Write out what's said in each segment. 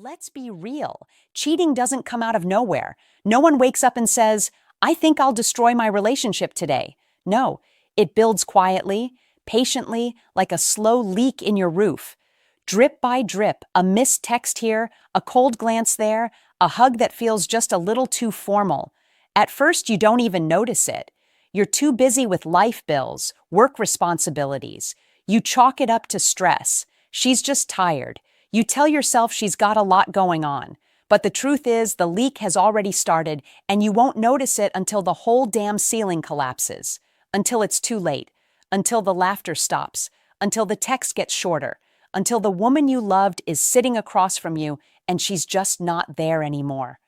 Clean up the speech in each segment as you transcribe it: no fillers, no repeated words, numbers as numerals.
Let's be real. Cheating doesn't come out of nowhere. No one wakes up and says, I think I'll destroy my relationship today. No, it builds quietly, patiently, like a slow leak in your roof. Drip by drip, a missed text here, a cold glance there, a hug that feels just a little too formal. At first, you don't even notice it. You're too busy with life bills, work responsibilities. You chalk it up to stress. She's just tired. You tell yourself she's got a lot going on. But the truth is, the leak has already started, and you won't notice it until the whole damn ceiling collapses. Until it's too late. Until the laughter stops. Until the text gets shorter. Until the woman you loved is sitting across from you, and she's just not there anymore.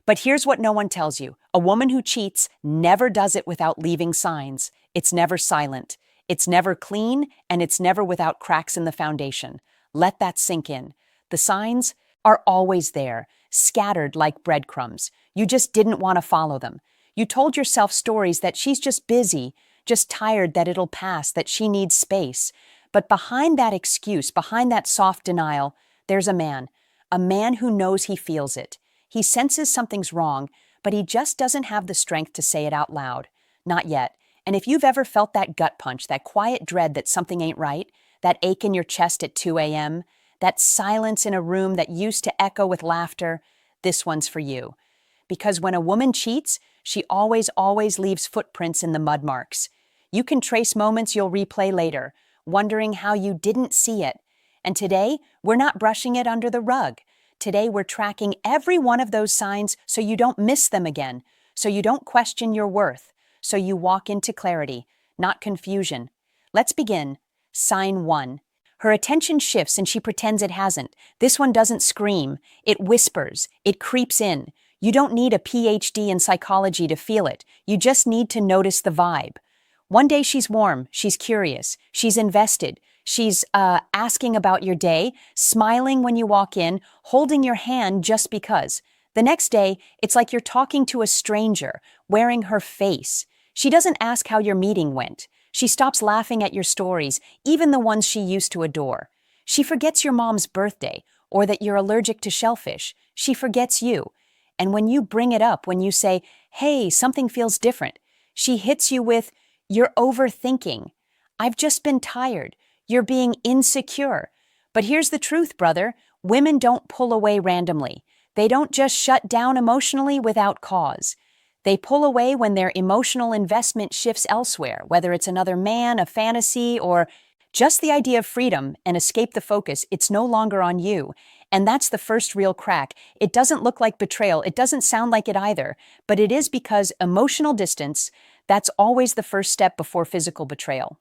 But here's what no one tells you. A woman who cheats never does it without leaving signs. It's never silent. It's never clean, and it's never without cracks in the foundation. Let that sink in. The signs are always there, scattered like breadcrumbs. You just didn't want to follow them. You told yourself stories that she's just busy, just tired, that it'll pass, that she needs space. But behind that excuse, behind that soft denial, there's a man who knows he feels it. He senses something's wrong, but he just doesn't have the strength to say it out loud. Not yet. And if you've ever felt that gut punch, that quiet dread that something ain't right, that ache in your chest at 2 a.m., that silence in a room that used to echo with laughter, this one's for you. Because when a woman cheats, she always leaves footprints in the mud marks. You can trace moments you'll replay later, wondering how you didn't see it. And today, we're not brushing it under the rug. Today, we're tracking every one of those signs so you don't miss them again, so you don't question your worth, so you walk into clarity, not confusion. Let's begin. Sign 1. Her attention shifts and she pretends it hasn't. This one doesn't scream. It whispers. It creeps in. You don't need a PhD in psychology to feel it. You just need to notice the vibe. One day she's warm. She's curious. She's invested. She's asking about your day, smiling when you walk in, holding your hand just because. The next day, it's like you're talking to a stranger, wearing her face. She doesn't ask how your meeting went. She stops laughing at your stories, even the ones she used to adore. She forgets your mom's birthday, or that you're allergic to shellfish. She forgets you. And when you bring it up, when you say, hey, something feels different, she hits you with, you're overthinking. I've just been tired. You're being insecure. But here's the truth, brother. Women don't pull away randomly. They don't just shut down emotionally without cause. They pull away when their emotional investment shifts elsewhere, whether it's another man, a fantasy, or just the idea of freedom and escape the focus. It's no longer on you. And that's the first real crack. It doesn't look like betrayal. It doesn't sound like it either. But it is because emotional distance, that's always the first step before physical betrayal.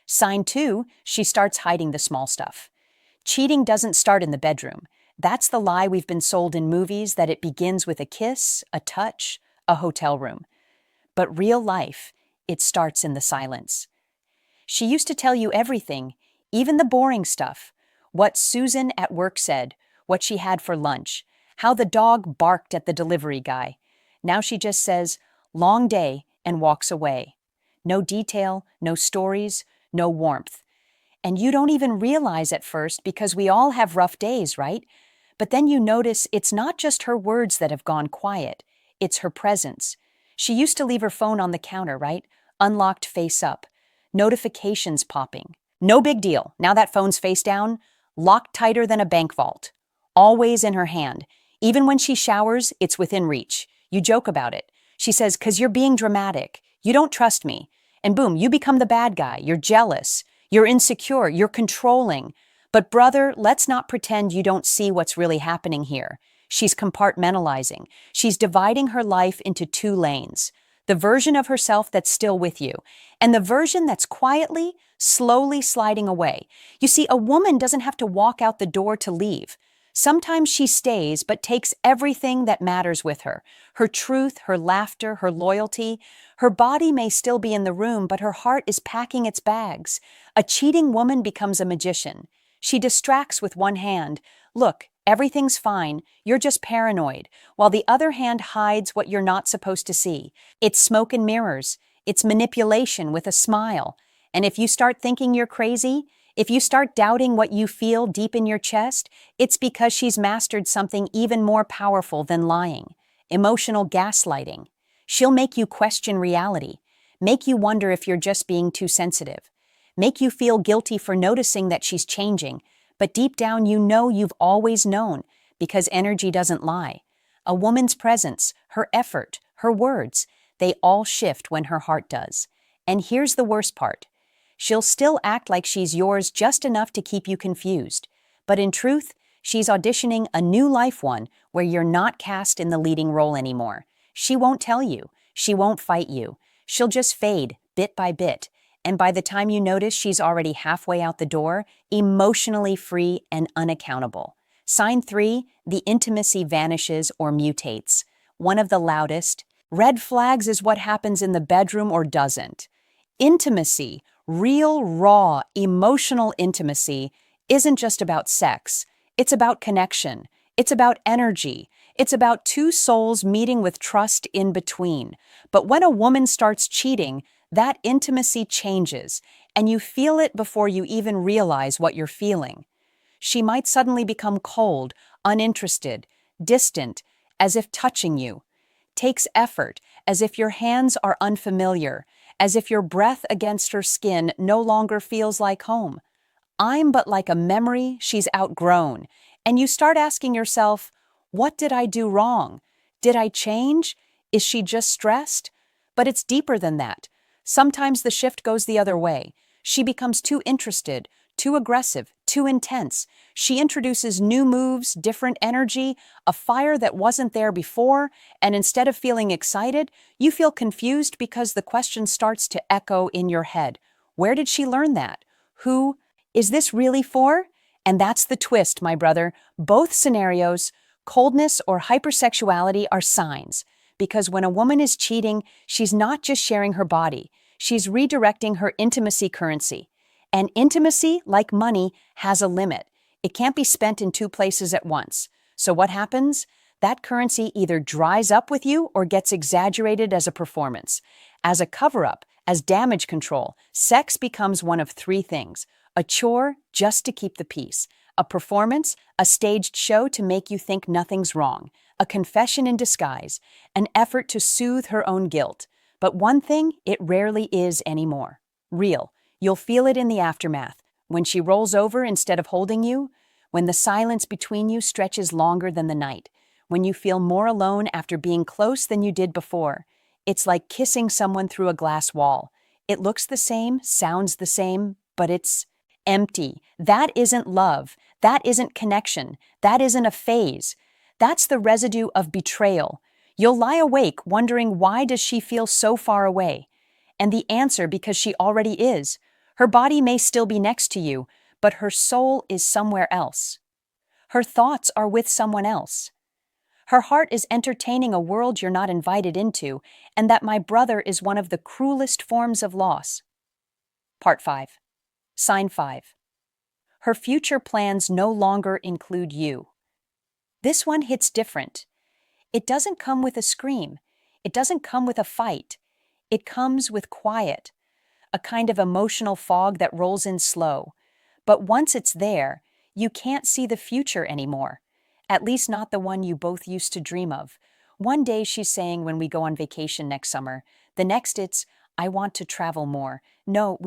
Sign 2, she starts hiding the small stuff. Cheating doesn't start in the bedroom. That's the lie we've been sold in movies, that it begins with a kiss, a touch, a hotel room. But real life, it starts in the silence. She used to tell you everything, even the boring stuff. What Susan at work said, what she had for lunch, how the dog barked at the delivery guy. Now she just says, long day, and walks away. No detail, no stories, no warmth. And you don't even realize at first, because we all have rough days, right? But then you notice it's not just her words that have gone quiet. It's her presence. She used to leave her phone on the counter, right? Unlocked face up. Notifications popping. No big deal. Now that phone's face down, locked tighter than a bank vault. Always in her hand. Even when she showers, it's within reach. You joke about it. She says, 'cause you're being dramatic. You don't trust me. And boom, you become the bad guy. You're jealous. You're insecure. You're controlling. But brother, let's not pretend you don't see what's really happening here. She's compartmentalizing. She's dividing her life into 2 lanes. The version of herself that's still with you, and the version that's quietly, slowly sliding away. You see, a woman doesn't have to walk out the door to leave. Sometimes she stays, but takes everything that matters with her. Her truth, her laughter, her loyalty. Her body may still be in the room, but her heart is packing its bags. A cheating woman becomes a magician. She distracts with one hand. Look, everything's fine, you're just paranoid, while the other hand hides what you're not supposed to see. It's smoke and mirrors. It's manipulation with a smile. And if you start thinking you're crazy, If you start doubting what you feel deep in your chest, it's because she's mastered something even more powerful than lying: emotional gaslighting. She'll make you question reality, make you wonder if you're just being too sensitive, make you feel guilty for noticing that she's changing, but deep down you know you've always known, because energy doesn't lie. A woman's presence, her effort, her words, they all shift when her heart does. And here's the worst part. She'll still act like she's yours just enough to keep you confused. But in truth, she's auditioning a new life one where you're not cast in the leading role anymore. She won't tell you. She won't fight you. She'll just fade, bit by bit. And by the time you notice, she's already halfway out the door, emotionally free and unaccountable. Sign 3, the intimacy vanishes or mutates. One of the loudest red flags is what happens in the bedroom or doesn't. Intimacy, real, raw, emotional intimacy, isn't just about sex. It's about connection. It's about energy. It's about two souls meeting with trust in between. But when a woman starts cheating, that intimacy changes, and you feel it before you even realize what you're feeling. She might suddenly become cold, uninterested, distant, as if touching you. Takes effort, as if your hands are unfamiliar, as if your breath against her skin no longer feels like home. I'm but like a memory she's outgrown, and you start asking yourself, what did I do wrong? Did I change? Is she just stressed? But it's deeper than that. Sometimes the shift goes the other way. She becomes too interested, too aggressive, too intense. She introduces new moves, different energy, a fire that wasn't there before, and instead of feeling excited, you feel confused because the question starts to echo in your head. Where did she learn that? Who? Is this really for? And that's the twist, my brother. Both scenarios, coldness or hypersexuality, are signs. Because when a woman is cheating, she's not just sharing her body. She's redirecting her intimacy currency. And intimacy, like money, has a limit. It can't be spent in two places at once. So what happens? That currency either dries up with you or gets exaggerated as a performance. As a cover-up, as damage control, sex becomes one of three things: a chore just to keep the peace, a performance, a staged show to make you think nothing's wrong, a confession in disguise, an effort to soothe her own guilt. But one thing it rarely is anymore: real. You'll feel it in the aftermath, when she rolls over instead of holding you, when the silence between you stretches longer than the night, when you feel more alone after being close than you did before. It's like kissing someone through a glass wall. It looks the same, sounds the same, but it's empty. That isn't love. That isn't connection. That isn't a phase. That's the residue of betrayal. You'll lie awake wondering, why does she feel so far away? And the answer: because she already is. Her body may still be next to you, but her soul is somewhere else. Her thoughts are with someone else. Her heart is entertaining a world you're not invited into, and that, my brother, is one of the cruelest forms of loss. Part 5. Sign 5. Her future plans no longer include you. This one hits different. It doesn't come with a scream. It doesn't come with a fight. It comes with quiet, a kind of emotional fog that rolls in slow. But once it's there, you can't see the future anymore. At least not the one you both used to dream of. One day she's saying, when we go on vacation next summer. The next it's, I want to travel more. No,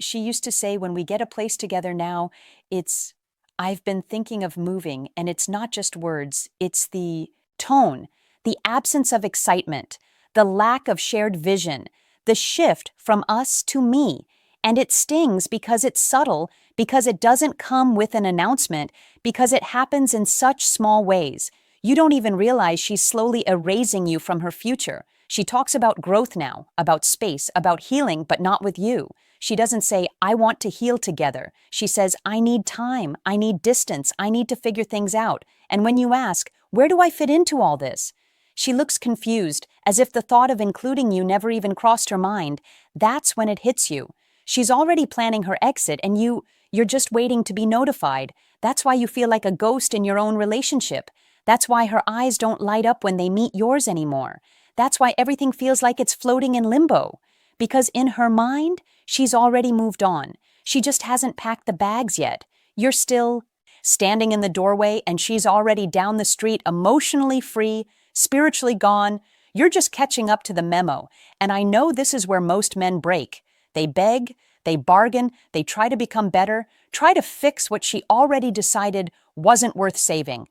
she used to say, when we get a place together now, it's, I've been thinking of moving. And it's not just words, it's the tone, the absence of excitement, the lack of shared vision, the shift from us to me. And it stings because it's subtle, because it doesn't come with an announcement, because it happens in such small ways. You don't even realize she's slowly erasing you from her future. She talks about growth now, about space, about healing, but not with you. She doesn't say, I want to heal together. She says, I need time, I need distance, I need to figure things out. And when you ask, where do I fit into all this? She looks confused, as if the thought of including you never even crossed her mind. That's when it hits you. She's already planning her exit, and you're just waiting to be notified. That's why you feel like a ghost in your own relationship. That's why her eyes don't light up when they meet yours anymore. That's why everything feels like it's floating in limbo. Because in her mind, she's already moved on. She just hasn't packed the bags yet. You're still standing in the doorway and she's already down the street, emotionally free, spiritually gone. You're just catching up to the memo. And I know this is where most men break. They beg, they bargain, they try to become better, try to fix what she already decided wasn't worth saving.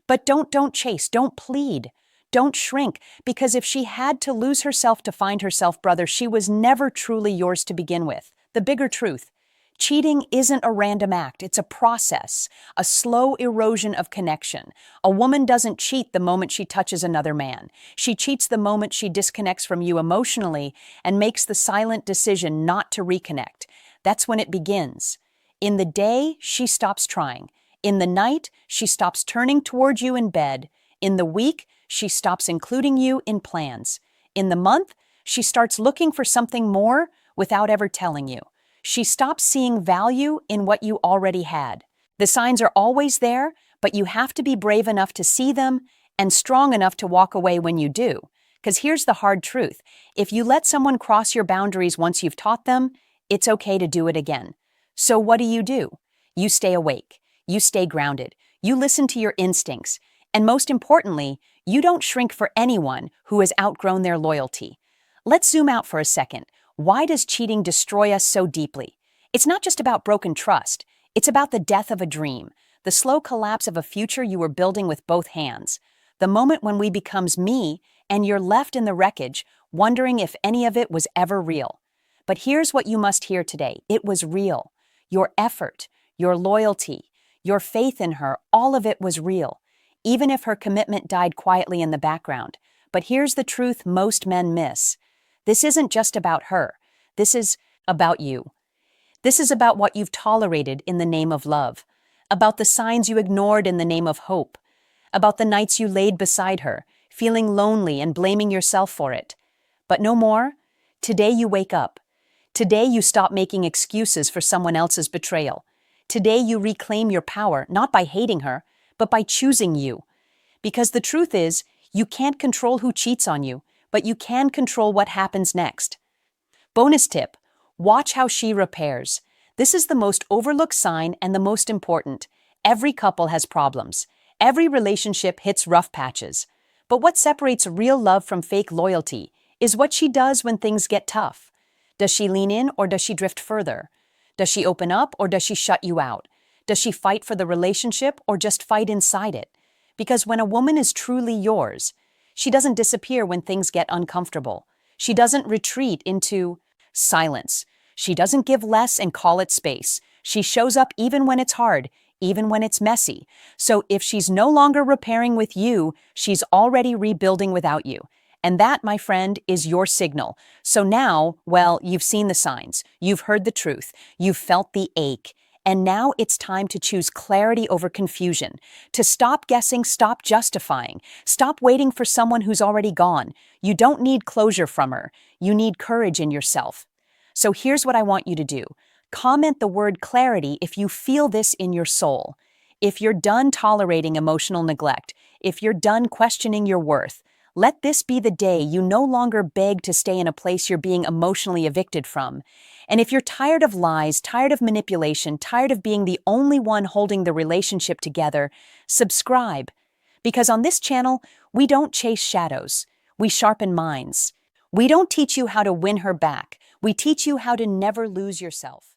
But don't chase, don't plead, don't shrink, because if she had to lose herself to find herself, brother, she was never truly yours to begin with. The bigger truth: cheating isn't a random act, it's a process, a slow erosion of connection. A woman doesn't cheat the moment she touches another man. She cheats the moment she disconnects from you emotionally and makes the silent decision not to reconnect. That's when it begins. In the day, she stops trying. In the night, she stops turning toward you in bed. In the week, she stops including you in plans. In the month, she starts looking for something more without ever telling you. She stops seeing value in what you already had. The signs are always there, but you have to be brave enough to see them and strong enough to walk away when you do. Because here's the hard truth: if you let someone cross your boundaries once you've taught them, it's okay to do it again. So what do? You stay awake. You stay grounded. You listen to your instincts. And most importantly, you don't shrink for anyone who has outgrown their loyalty. Let's zoom out for a second. Why does cheating destroy us so deeply? It's not just about broken trust. It's about the death of a dream, the slow collapse of a future you were building with both hands. The moment when we becomes me and you're left in the wreckage, wondering if any of it was ever real. But here's what you must hear today. It was real. Your effort, your loyalty, your faith in her, all of it was real, even if her commitment died quietly in the background. But here's the truth most men miss. This isn't just about her. This is about you. This is about what you've tolerated in the name of love, about the signs you ignored in the name of hope, about the nights you laid beside her, feeling lonely and blaming yourself for it. But no more. Today you wake up. Today you stop making excuses for someone else's betrayal. Today you reclaim your power, not by hating her, but by choosing you. Because the truth is, you can't control who cheats on you, but you can control what happens next. Bonus tip: watch how she repairs. This is the most overlooked sign and the most important. Every couple has problems. Every relationship hits rough patches. But what separates real love from fake loyalty is what she does when things get tough. Does she lean in or does she drift further? Does she open up or does she shut you out? Does she fight for the relationship or just fight inside it? Because when a woman is truly yours, she doesn't disappear when things get uncomfortable. She doesn't retreat into silence. She doesn't give less and call it space. She shows up even when it's hard, even when it's messy. So if she's no longer repairing with you, she's already rebuilding without you. And that, my friend, is your signal. So now, well, you've seen the signs, you've heard the truth, you've felt the ache, and now it's time to choose clarity over confusion, to stop guessing, stop justifying, stop waiting for someone who's already gone. You don't need closure from her. You need courage in yourself. So here's what I want you to do. Comment the word clarity if you feel this in your soul. If you're done tolerating emotional neglect, if you're done questioning your worth, let this be the day you no longer beg to stay in a place you're being emotionally evicted from. And if you're tired of lies, tired of manipulation, tired of being the only one holding the relationship together, subscribe. Because on this channel, we don't chase shadows. We sharpen minds. We don't teach you how to win her back. We teach you how to never lose yourself.